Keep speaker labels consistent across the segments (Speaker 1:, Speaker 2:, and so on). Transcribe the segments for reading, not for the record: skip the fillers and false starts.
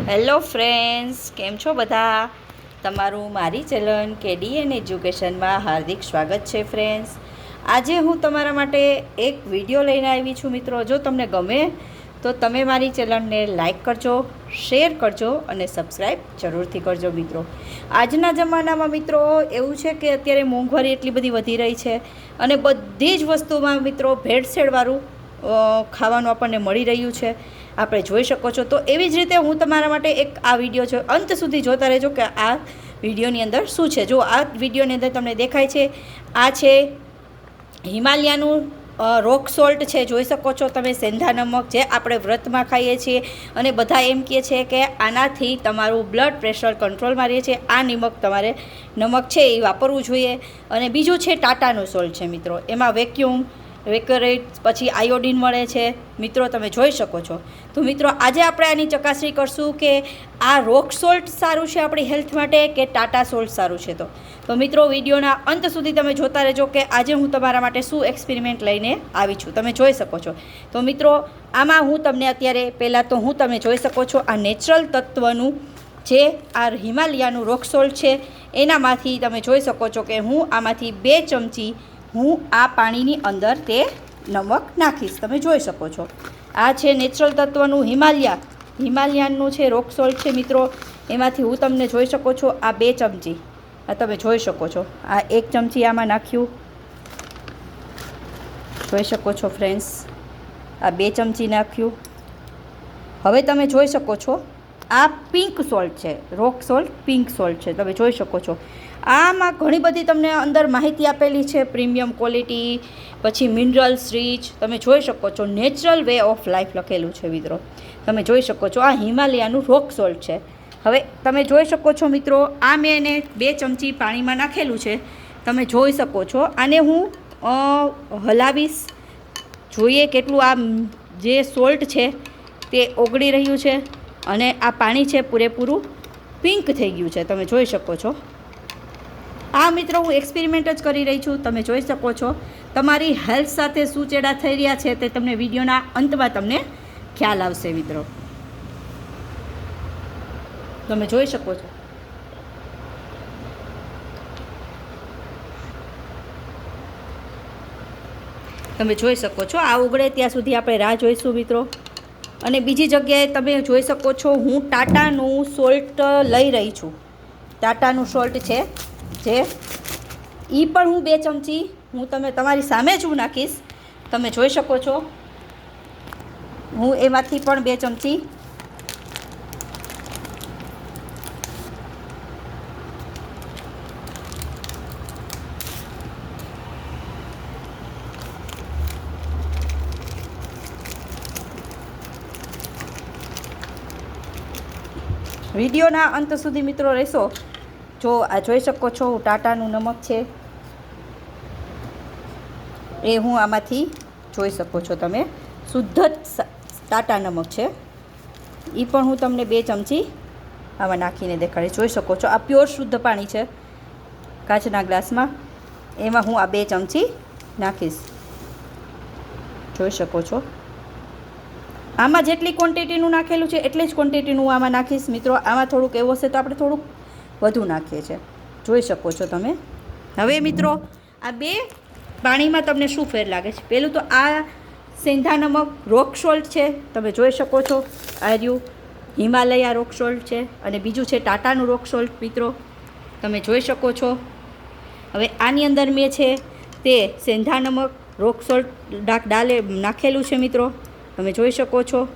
Speaker 1: Hello friends, કેમ છો બધા? તમારું મારી ચેનલ કેડીએન એજ્યુકેશનમાં હાર્દિક સ્વાગત છે. ફ્રેન્ડ્સ, આજે હું તમારા માટે એક વિડીયો લઈને આવી છું. મિત્રો, જો તમને ગમે તો તમે મારી ચેનલને લાઈક કરજો, શેર કરજો અને સબસ્ક્રાઈબ જરૂરથી કરજો. મિત્રો, આજના જમાનામાં મિત્રો એવું છે કે અત્યારે મોંઘવારી એટલી બધી વધી રહી છે અને બધી જ વસ્તુમાં મિત્રો ભેળસેળવાળું ખાવાનું આપણને મળી રહ્યું છે, આપણે જોઈ શકો છો. તો એવી જ રીતે હું તમારા માટે એક આ વિડીયો છે, અંત સુધી જોતા રહેજો કે આ વિડીયોની અંદર શું છે. જો આ વિડીયોની અંદર તમને દેખાય છે, આ છે હિમાલયાનું રોક સોલ્ટ છે. જોઈ શકો છો તમે, સેંધા નમક જે આપણે વ્રતમાં ખાઈએ છીએ અને બધા એમ કહે છે કે આનાથી તમારું બ્લડ પ્રેશર કંટ્રોલમાં રહે છે. આ નમક છે એ વાપરવું જોઈએ. અને બીજું છે ટાટાનું સોલ્ટ છે. મિત્રો, એમાં વેકેરેટ પછી આયોડિન મળે છે. મિત્રો, તમે જોઈ શકો છો. તો મિત્રો, આજે આપણે આની ચકાસણી કરશું કે આ રોક સોલ્ટ સારું છે આપણી હેલ્થ માટે કે ટાટા સોલ્ટ સારું છે. તો મિત્રો, વિડીયોના અંત સુધી તમે જોતા રહેજો કે આજે હું તમારા માટે શું એક્સપેરિમેન્ટ લઈને આવી છું, તમે જોઈ શકો છો. તો મિત્રો, આમાં હું તમને અત્યારે પહેલાં તો તમે જોઈ શકો છો આ નેચરલ તત્વનું જે આ હિમાલયાનું રોક સોલ્ટ છે એનામાંથી તમે જોઈ શકો છો કે હું આમાંથી 2 ચમચી હું આ પાણીની અંદર તે નમક નાખીશ. તમે જોઈ શકો છો, આ છે નેચરલ તત્વનું હિમાલયાનનું છે રોક સોલ્ટ છે. મિત્રો, એમાંથી હું તમને જોઈ શકો છો આ 2 ચમચી આ તમે જોઈ શકો છો. આ 1 ચમચી આમાં નાખ્યું, જોઈ શકો છો ફ્રેન્ડ્સ. આ 2 ચમચી નાખ્યું. હવે તમે જોઈ શકો છો આ પિંક સોલ્ટ છે, રોક સોલ્ટ પિંક સોલ્ટ છે. તમે જોઈ શકો છો આમાં ઘણી બધી તમને અંદર માહિતી આપેલી છે, પ્રીમિયમ ક્વોલિટી, પછી મિનરલ્સ રીચ. તમે જોઈ શકો છો નેચરલ વે ઓફ લાઈફ લખેલું છે. મિત્રો, તમે જોઈ શકો છો આ હિમાલયાનું રોક સોલ્ટ છે. હવે તમે જોઈ શકો છો મિત્રો, આ મેં એને 2 ચમચી પાણીમાં નાખેલું છે. તમે જોઈ શકો છો. આને હું હલાવીશ, જોઈએ કેટલું આ જે સોલ્ટ છે તે ઓગળી રહ્યું છે અને આ પાણી છે પૂરેપૂરું પિંક થઈ ગયું છે. તમે જોઈ શકો છો. આ મિત્રો, હું એક્સપેરિમેન્ટ જ કરી રહી છું. તમે જોઈ શકો છો તમારી હેલ્થ સાથે શું ચેડા થઈ રહ્યા છે તે તમને વિડીયોના અંતમાં તમને ખ્યાલ આવશે. મિત્રો, તમે જોઈ શકો છો. તમે જોઈ શકો છો આ ઉગળે ત્યાં સુધી આપણે રાહ જોઈશું. મિત્રો, અને બીજી જગ્યાએ તમે જોઈ શકો છો હું ટાટાનું સોલ્ટ લઈ રહી છું. ટાટાનું સોલ્ટ છે જે એ પણ હું 2 ચમચી હું તમારી સામે જ હું નાખીશ. તમે જોઈ શકો છો હું એમાંથી પણ 2 ચમચી વિડીયોના અંત સુધી મિત્રો રહેશો. જો આ જોઈ શકો છો ટાટાનું નમક છે એ હું આમાંથી જોઈ શકો છો. તમે શુદ્ધ ટાટા નમક છે એ પણ હું તમને 2 ચમચી આમાં નાખીને દેખાડીશ. જોઈ શકો છો આ પ્યોર શુદ્ધ પાણી છે કાચના ગ્લાસમાં, એમાં હું આ 2 ચમચી નાખીશ. જોઈ શકો છો આમાં જેટલી ક્વોન્ટિટીનું નાખેલું છે એટલી જ ક્વોન્ટિટીનું આમાં નાખીશ. મિત્રો, આમાં થોડુંક એવું હશે તો આપણે થોડુંક વધુ નાખીએ છીએ. જોઈ શકો છો તમે. હવે મિત્રો, આ 2 પાણીમાં તમને શું ફેર લાગે છે? પહેલું તો આ સેંધા નમક રોક સોલ્ટ છે, તમે જોઈ શકો છો. આ રહ્યું હિમાલયા રોક સોલ્ટ છે અને બીજું છે ટાટાનું રોક સોલ્ટ. મિત્રો, તમે જોઈ શકો છો. હવે આની અંદર મેં છે તે સેંધા નમક રોક સોલ્ટ નાખેલું છે. મિત્રો, તમે જોઈ શકો છો.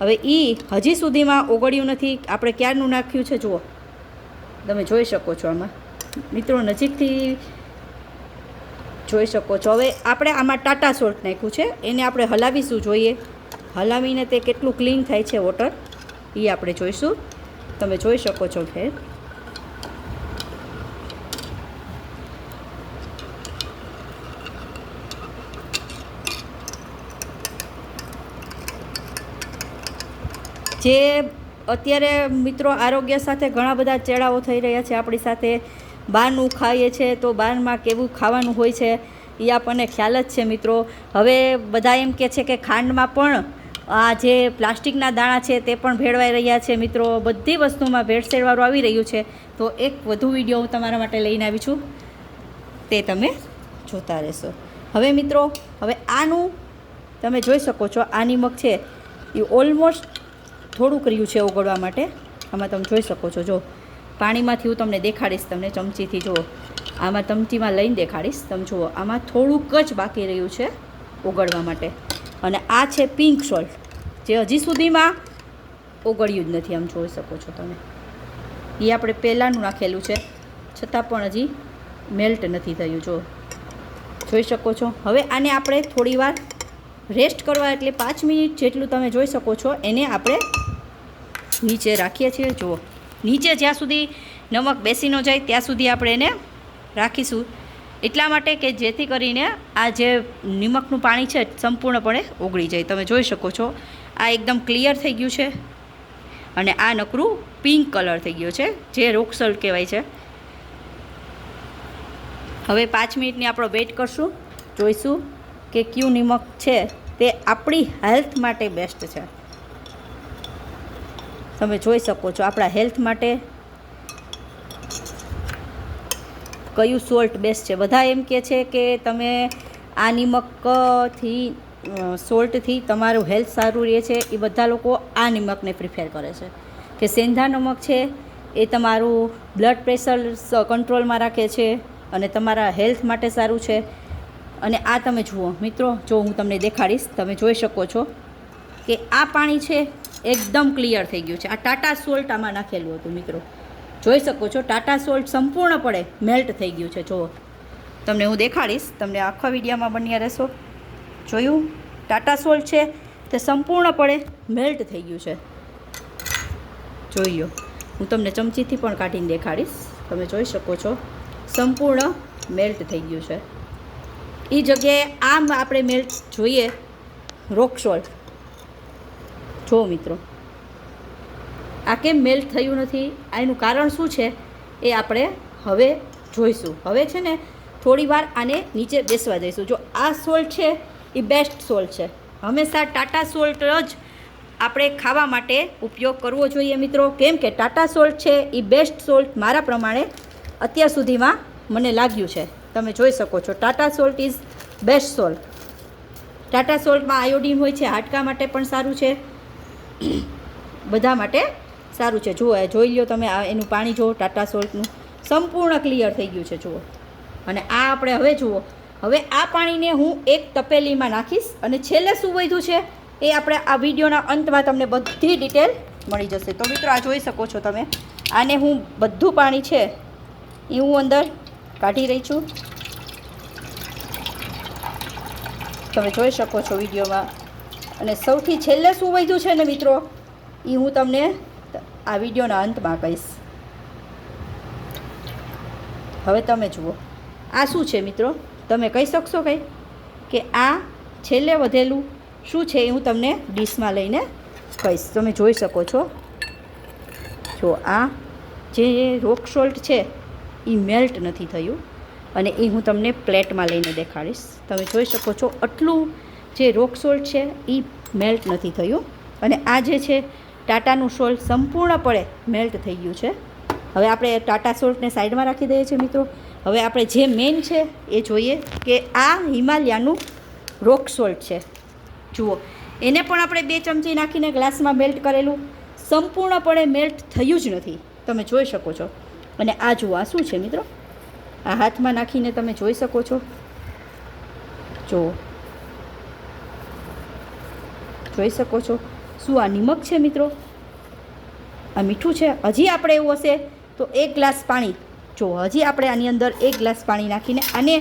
Speaker 1: હવે હજી સુધીમાં ઓગળ્યું નથી. આપણે ક્યારનું નાખ્યું છે જુઓ, તમે જોઈ શકો છો. આમાં મિત્રો નજીકથી જોઈ શકો છો. હવે આપણે આમાં ટાટા સોલ્ટ નાખ્યું છે, એને આપણે હલાવીશું. જોઈએ હલાવીને તે કેટલું ક્લીન થાય છે વોટર, એ આપણે જોઈશું. તમે જોઈ શકો છો. ફેર જે અત્યારે મિત્રો આરોગ્ય સાથે ઘણા બધા ચેડાઓ થઈ રહ્યા છે આપણી સાથે. બહારનું ખાઈએ છીએ તો બહારમાં કેવું ખાવાનું હોય છે એ આપણને ખ્યાલ જ છે. મિત્રો, હવે બધા એમ કહે છે કે ખાંડમાં પણ આ જે પ્લાસ્ટિકના દાણા છે તે પણ ભેળવાઈ રહ્યા છે મિત્રો. બધી વસ્તુમાં ભેળસેળવાળું આવી રહ્યું છે. તો એક વધુ વિડીયો હું તમારા માટે લઈને આવી છું, તે તમે જોતા રહેશો. હવે મિત્રો, હવે આનું તમે જોઈ શકો છો, આ નિમક છે એ ઓલમોસ્ટ થોડુંક રહ્યું છે ઓગળવા માટે. આમાં તમે જોઈ શકો છો. જો પાણીમાંથી હું તમને દેખાડીશ, તમને ચમચીથી જુઓ, આમાં ચમચીમાં લઈને દેખાડીશ. તમે જુઓ, આમાં થોડુંક જ બાકી રહ્યું છે ઓગળવા માટે. અને આ છે પિંક સોલ્ટ, જે હજી સુધીમાં ઓગળ્યું જ નથી. આમ જોઈ શકો છો તમે, એ આપણે પહેલાંનું નાખેલું છે, છતાં પણ હજી મેલ્ટ નથી થયું. જો જોઈ શકો છો. હવે આને આપણે થોડીવાર રેસ્ટ કરવા, એટલે 5 મિનિટ જેટલું તમે જોઈ શકો છો, એને આપણે નીચે રાખીએ છીએ. જુઓ, નીચે જ્યાં સુધી નમક બેસી ન જાય ત્યાં સુધી આપણે એને રાખીશું. એટલા માટે કે જેથી કરીને આ જે નિમકનું પાણી છે સંપૂર્ણપણે ઓગળી જાય. તમે જોઈ શકો છો, આ એકદમ ક્લિયર થઈ ગયું છે. અને આ નકરું પિંક કલર થઈ ગયો છે, જે રોક સોલ્ટ કહેવાય છે. હવે 5 મિનિટની આપણે વેઇટ કરશું, જોઈશું કે કયું નિમક છે તે આપણી હેલ્થ માટે બેસ્ટ છે. તમે જોઈ શકો છો, આપણા હેલ્થ માટે કયું સોલ્ટ બેસ્ટ છે. બધા એમ કહે છે કે તમે આ નિમકથી, સોલ્ટથી તમારું હેલ્થ સારું રહે છે. એ બધા લોકો આ નિમકને પ્રિફેર કરે છે કે સેંધા નમક છે એ તમારું બ્લડ પ્રેશર કંટ્રોલમાં રાખે છે અને તમારા હેલ્થ માટે સારું છે. અને આ તમે જુઓ મિત્રો, જો હું તમને દેખાડીશ, તમે જોઈ શકો છો કે આ પાણી છે એકદમ ક્લિયર થઈ ગયું છે. આ ટાટા સોલ્ટ આમાં નાખેલું હતું મિત્રો, જોઈ શકો છો. ટાટા સોલ્ટ સંપૂર્ણપણે મેલ્ટ થઈ ગયું છે. જુઓ, તમને હું દેખાડીશ, તમને આખા વિડીયોમાં બન્યા રહેશો. જોયું, ટાટા સોલ્ટ છે તે સંપૂર્ણપણે મેલ્ટ થઈ ગયું છે. જોઈ લો, હું તમને ચમચીથી પણ કાઢીને દેખાડીશ. તમે જોઈ શકો છો, સંપૂર્ણ મેલ્ટ થઈ ગયું છે. એ જગ્યાએ આમ આપણે મેલ્ટ જોઈએ રોક સોલ્ટ. જો મિત્રો, આ કેમ મેલ્ટ થયું નથી, એનું કારણ શું છે એ આપણે હવે જોઈશું. હવે છે ને થોડી વાર આને નીચે બેસવા દઈશું. જો આ સોલ્ટ છે એ બેસ્ટ સોલ્ટ છે. હંમેશા ટાટા સોલ્ટ જ આપણે ખાવા માટે ઉપયોગ કરવો જોઈએ મિત્રો. કેમ કે ટાટા સોલ્ટ છે એ બેસ્ટ સોલ્ટ મારા પ્રમાણે અત્યાર સુધીમાં મને લાગ્યું છે. તમે જોઈ શકો છો, Tata salt is best salt. Tata સોલ્ટમાં આયોડિન હોય છે, હાડકા માટે પણ સારું છે, બધા માટે સારું છે. જુઓ, જોઈ લો તમે, એનું પાણી જુઓ, ટાટા સોલ્ટનું સંપૂર્ણ ક્લિયર થઈ ગયું છે. જુઓ, અને આ આપણે હવે જુઓ, હવે આ પાણીને હું એક તપેલીમાં નાખીશ અને છેલ્લે શું વધ્યું છે એ આપણે આ વિડીયોના અંતમાં તમને બધી ડિટેલ મળી જશે. તો મિત્રો, આ જોઈ શકો છો તમે, આને હું બધું પાણી છે એ હું અંદર કાઢી રહી છું. તમે જોઈ શકો છો વિડીયોમાં. અને સૌથી છેલ્લે શું વધ્યું છે ને મિત્રો, એ હું તમને આ વિડીયોના અંતમાં કહીશ. હવે તમે જુઓ, આ શું છે મિત્રો, તમે કહી શકશો કંઈ કે આ છેલ્લે વધેલું શું છે? એ હું તમને ડીશમાં લઈને કહીશ. તમે જોઈ શકો છો. જો આ જે રોક સોલ્ટ છે એ મેલ્ટ નથી થયું, અને એ હું તમને પ્લેટમાં લઈને દેખાડીશ. તમે જોઈ શકો છો, આટલું જે રોક સોલ્ટ છે એ મેલ્ટ નથી થયું. અને આ જે છે ટાટાનું સોલ્ટ સંપૂર્ણપણે મેલ્ટ થઈ ગયું છે. હવે આપણે ટાટા સોલ્ટને સાઈડમાં રાખી દઈએ છીએ મિત્રો. હવે આપણે જે મેઇન છે એ જોઈએ કે આ હિમાલયાનું રોક સોલ્ટ છે. જુઓ, એને પણ આપણે 2 ચમચી નાખીને ગ્લાસમાં મેલ્ટ કરેલું, સંપૂર્ણપણે મેલ્ટ થયું જ નથી. તમે જોઈ શકો છો. અને આ જુઓ, આ શું છે મિત્રો, આ હાથમાં નાખીને તમે જોઈ શકો છો. જુઓ, જોઈ શકો છો. શું આ નિમક છે મિત્રો? આ મીઠું છે. હજી આપણે એવું હશે તો 1 ગ્લાસ પાણી, જો હજી આપણે આની અંદર 1 ગ્લાસ પાણી નાખીને આને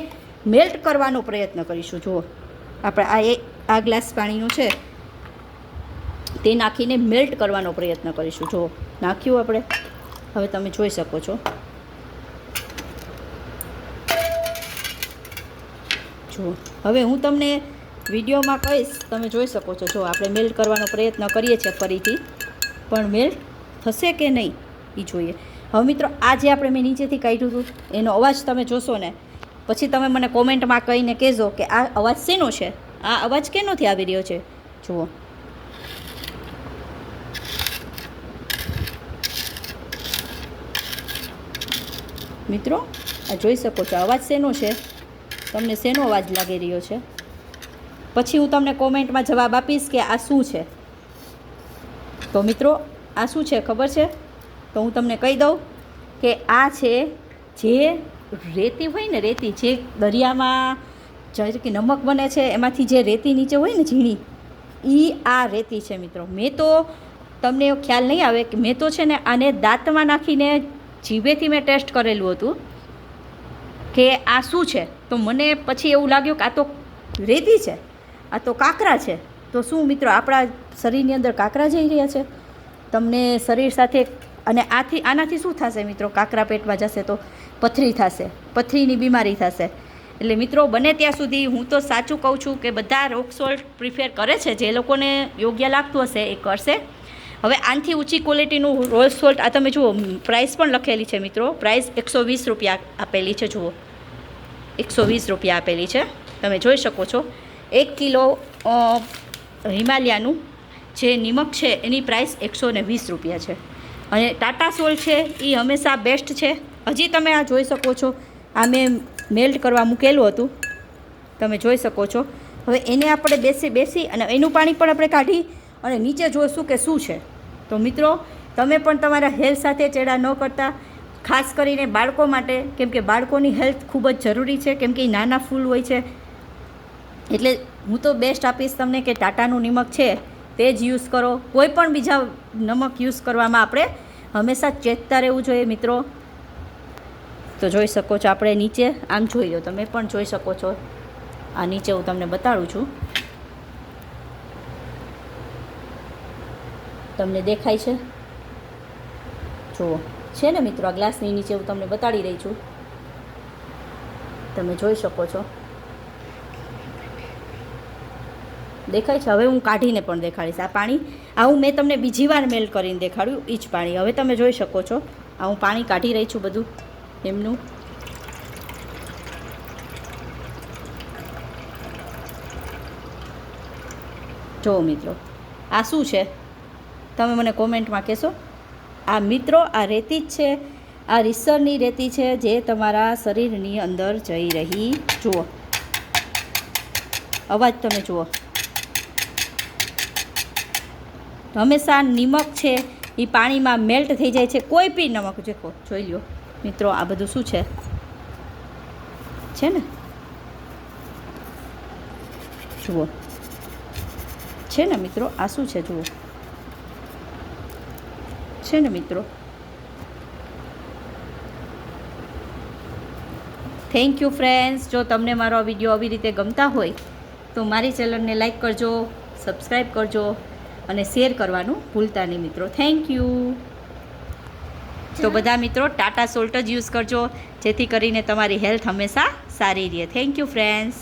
Speaker 1: મેલ્ટ કરવાનો પ્રયત્ન કરીશું. જુઓ, આપણે આ ગ્લાસ પાણીનું છે તે નાખીને મેલ્ટ કરવાનો પ્રયત્ન કરીશું. જુઓ, નાખ્યું આપણે. હવે તમે જોઈ શકો છો. જુઓ, હવે હું તમને વિડીયોમાં કહીશ, તમે જોઈ શકો છો. જો આપણે મેલ્ટ કરવાનો પ્રયત્ન કરીએ છીએ ફરીથી, પણ મેલ્ટ થશે કે નહીં એ જોઈએ. હવે મિત્રો, આ જે આપણે મેં નીચેથી કાઢ્યું હતું એનો અવાજ તમે જોશો ને, પછી તમે મને કોમેન્ટમાં કહીને કહેજો કે આ અવાજ શેનો છે, આ અવાજ કેનોથી આવી રહ્યો છે. જુઓ, મિત્રો આ જોઈ શકો છો અવાજ શેનો છે, તમને શેનો અવાજ લાગી રહ્યો છે? પછી હું તમને કોમેન્ટમાં જવાબ આપીશ કે આ શું છે. તો મિત્રો આ શું છે ખબર છે? તો હું તમને કહી દઉં કે આ છે જે રેતી હોય ને, રેતી જે દરિયામાં જ્યારે કે નમક બને છે એમાંથી જે રેતી નીચે હોય ને ઝીણી, એ આ રેતી છે મિત્રો. મેં તો તમને એવો ખ્યાલ નહીં આવે કે મેં તો છે ને આને દાંતમાં નાખીને જીભેથી મેં ટેસ્ટ કરેલું હતું કે આ શું છે. તો મને પછી એવું લાગ્યું કે આ તો રેતી છે, આ તો કાંકરા છે. તો શું મિત્રો આપણા શરીરની અંદર કાંકરા જઈ રહ્યા છે? તમને શરીર સાથે અને આનાથી શું થશે મિત્રો? કાંકરા પેટમાં જશે તો પથરી થશે, પથરીની બીમારી થશે. એટલે મિત્રો બને ત્યાં સુધી હું તો સાચું કહું છું કે બધા રોક સોલ્ટ પ્રિફેર કરે છે, જે લોકોને યોગ્ય લાગતું હશે એ કરશે. હવે આનાથી ઊંચી ક્વોલિટીનું રોક સોલ્ટ આ તમે જુઓ, પ્રાઇસ પણ લખેલી છે મિત્રો. પ્રાઇસ 120 રૂપિયા આપેલી છે. જુઓ 120 રૂપિયા આપેલી છે, તમે જોઈ શકો છો. 1 કિલો હિમાલયાનું જે નિમક છે એની પ્રાઇસ 120 રૂપિયા છે. અને ટાટા સોલ્ટ છે એ હંમેશા બેસ્ટ છે. હજી તમે આ જોઈ શકો છો, આ મેં મેલ્ટ કરવા મૂકેલું હતું, તમે જોઈ શકો છો. હવે એને આપણે બેસી અને એનું પાણી પણ આપણે કાઢી અને નીચે જોઈશું કે શું છે. તો મિત્રો તમે પણ તમારા હેલ્થ સાથે ચેડા ન કરતા, ખાસ કરીને બાળકો માટે, કેમ કે બાળકોની હેલ્થ ખૂબ જ જરૂરી છે, કેમ કે એ નાના ફૂલ હોય છે. એટલે હું તો બેસ્ટ આપીશ તમને કે ટાટાનું નિમક છે તે જ યુઝ કરો. કોઈ પણ બીજા નમક યુઝ કરવામાં આપણે હંમેશા ચેતતા રહેવું જોઈએ મિત્રો. તો જોઈ શકો છો આપણે નીચે આમ જોઈ લો, તમે પણ જોઈ શકો છો. આ નીચે હું તમને બતાડું છું, તમને દેખાય છે? જુઓ છે ને મિત્રો, આ ગ્લાસની નીચે હું તમને બતાડી રહી છું, તમે જોઈ શકો છો. દેખાય છે? હવે હું કાઢીને પણ દેખાડીશ. આ પાણી આવું મેં તમને બીજી વાર મેલ્ટ કરીને દેખાડ્યું, એ જ પાણી હવે તમે જોઈ શકો છો. આ હું પાણી કાઢી રહી છું બધું એમનું. જો મિત્રો આ શું છે તમે મને કોમેન્ટમાં કહેશો. આ મિત્રો આ રેતી જ છે, આ રીસરની રેતી છે જે તમારા શરીરની અંદર જઈ રહી. જુઓ અવાજ તમે જુઓ. હંમેશા નિમક છે એ પાણીમાં મેલ્ટ થઈ જાય છે. કોઈ બી નમક દેખો, જોઈ લો મિત્રો, આ બધું શું છે ને? જુઓ છે ને મિત્રો, આ શું છે? જુઓ છે ને મિત્રો. Thank you friends. જો તમને મારો આ વિડીયો આવી રીતે ગમતા હોય તો મારી ચેનલને લાઈક કરજો, સબસ્ક્રાઈબ કરજો અને શેર કરવાનું ભૂલતા નહીં મિત્રો. Thank you. તો બધા મિત્રો ટાટા સોલ્ટ જ યુઝ કરજો, જેથી કરીને તમારી હેલ્થ હંમેશા સારી રહે. Thank you friends.